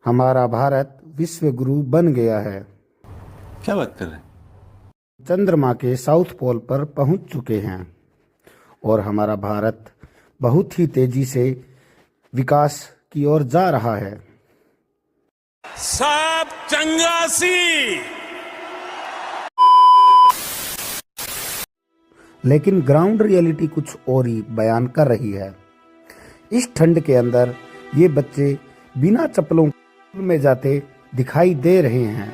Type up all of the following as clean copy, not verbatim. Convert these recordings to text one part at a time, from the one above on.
हमारा भारत विश्व गुरु बन गया है। क्या बात कर रहे हैं? चंद्रमा के साउथ पोल पर पहुंच चुके हैं और हमारा भारत बहुत ही तेजी से विकास की ओर जा रहा है। सब चंगासी। लेकिन ग्राउंड रियलिटी कुछ और ही बयान कर रही है। इस ठंड के अंदर ये बच्चे बिना चप्पलों में जाते दिखाई दे रहे हैं।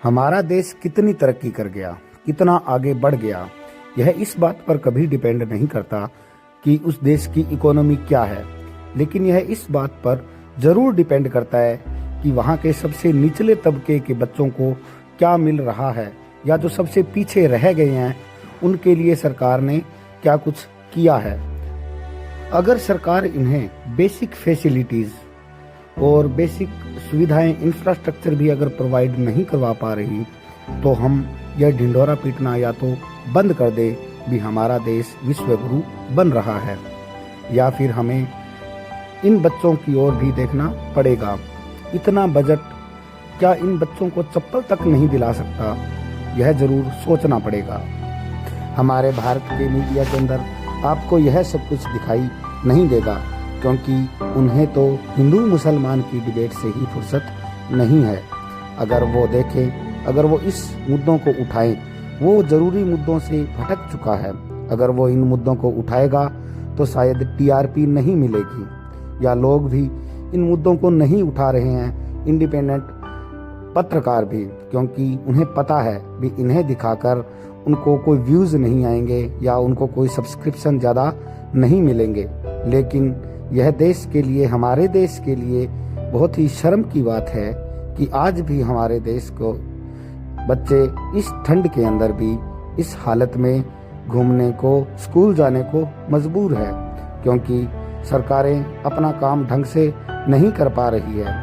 हमारा देश कितनी तरक्की कर गया, कितना आगे बढ़ गया, यह इस बात पर कभी डिपेंड नहीं करता कि उस देश की इकोनॉमी क्या है, लेकिन यह इस बात पर जरूर डिपेंड करता है कि वहाँ के सबसे निचले तबके के बच्चों को क्या मिल रहा है, या जो सबसे पीछे रह गए हैं उनके लिए सरकार ने क्या कुछ किया है। अगर सरकार इन्हें बेसिक फैसिलिटीज और बेसिक सुविधाएं, इंफ्रास्ट्रक्चर भी अगर प्रोवाइड नहीं करवा पा रही, तो हम यह ढिंढोरा पीटना या तो बंद कर दे भी हमारा देश विश्व गुरु बन रहा है, या फिर हमें इन बच्चों की ओर भी देखना पड़ेगा। इतना बजट क्या इन बच्चों को चप्पल तक नहीं दिला सकता, यह जरूर सोचना पड़ेगा। हमारे भारत के मीडिया के अंदर आपको यह सब कुछ दिखाई नहीं देगा, क्योंकि उन्हें तो हिंदू मुसलमान की डिबेट से ही फुर्सत नहीं है। अगर वो देखें, अगर वो इस मुद्दों को उठाएं, वो जरूरी मुद्दों से भटक चुका है। अगर वो इन मुद्दों को उठाएगा तो शायद टीआरपी नहीं मिलेगी, या लोग भी इन मुद्दों को नहीं उठा रहे हैं, इंडिपेंडेंट पत्रकार भी, क्योंकि उन्हें पता है भी इन्हें दिखाकर उनको कोई व्यूज़ नहीं आएंगे या उनको कोई सब्सक्रिप्शन ज़्यादा नहीं मिलेंगे। लेकिन यह देश के लिए, हमारे देश के लिए बहुत ही शर्म की बात है कि आज भी हमारे देश को बच्चे इस ठंड के अंदर भी इस हालत में घूमने को, स्कूल जाने को मजबूर है, क्योंकि सरकारें अपना काम ढंग से नहीं कर पा रही है।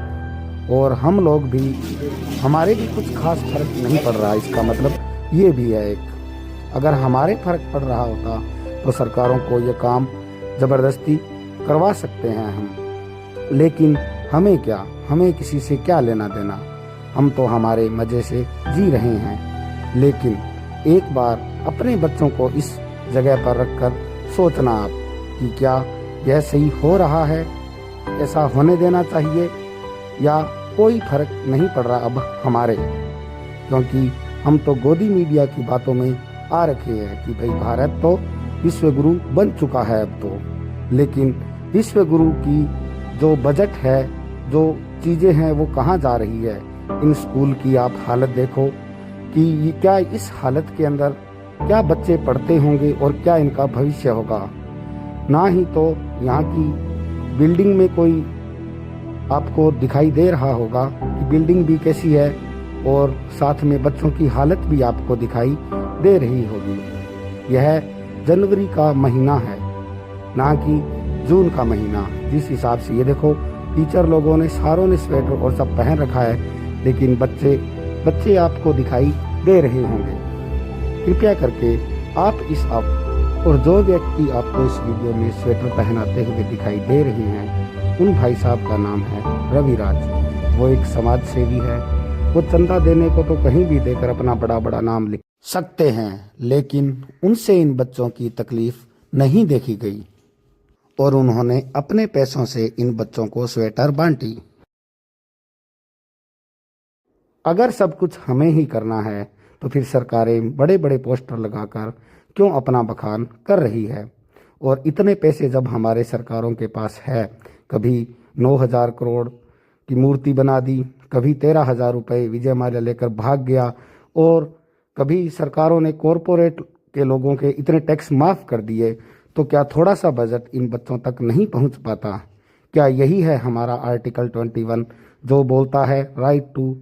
और हम लोग भी, हमारे भी कुछ खास फर्क नहीं पड़ रहा। इसका मतलब ये भी है एक, अगर हमारे फर्क पड़ रहा होता तो सरकारों को ये काम ज़बरदस्ती करवा सकते हैं हम, लेकिन हमें क्या, हमें किसी से क्या लेना देना, हम तो हमारे मज़े से जी रहे हैं। लेकिन एक बार अपने बच्चों को इस जगह पर रखकर सोचना आप कि क्या यह सही हो रहा है, ऐसा होने देना चाहिए, या कोई फर्क नहीं पड़ रहा अब हमारे, क्योंकि हम तो गोदी मीडिया की बातों में आ रखे हैं कि भाई भारत तो विश्व गुरु बन चुका है अब तो। लेकिन विश्व गुरु की जो बजट है, जो चीज़ें हैं, वो कहाँ जा रही है। इन स्कूल की आप हालत देखो कि क्या इस हालत के अंदर क्या बच्चे पढ़ते होंगे और क्या इनका भविष्य होगा। ना ही तो यहाँ की बिल्डिंग में कोई आपको दिखाई दे रहा होगा कि बिल्डिंग भी कैसी है, और साथ में बच्चों की हालत भी आपको दिखाई दे रही होगी। यह जनवरी का महीना है, ना कि जून का महीना। जिस हिसाब से ये देखो, टीचर लोगों ने, सारों ने स्वेटर और सब पहन रखा है, लेकिन बच्चे आपको दिखाई दे रहे होंगे। कृपया करके आप इस और जो व्यक्ति आपको इस वीडियो में स्वेटर पहनाते हुए दिखाई दे रहे हैं, उन भाई साहब का नाम है रविराज। वो एक समाज सेवी है। वो चंदा देने को तो कहीं भी देकर अपना बड़ा बड़ा नाम लिख सकते हैं, लेकिन उनसे इन बच्चों की तकलीफ नहीं देखी गई, और उन्होंने अपने पैसों से इन बच्चों को स्वेटर बांटी। अगर सब कुछ हमें ही करना है तो फिर सरकारें बड़े बड़े पोस्टर लगाकर क्यों अपना बखान कर रही है। और इतने पैसे जब हमारे सरकारों के पास है, कभी 9,000 करोड़ की मूर्ति बना दी, कभी 13,000 रुपये विजय माल्या लेकर भाग गया, और कभी सरकारों ने कॉरपोरेट के लोगों के इतने टैक्स माफ़ कर दिए, तो क्या थोड़ा सा बजट इन बच्चों तक नहीं पहुंच पाता? क्या यही है हमारा आर्टिकल 21 जो बोलता है राइट टू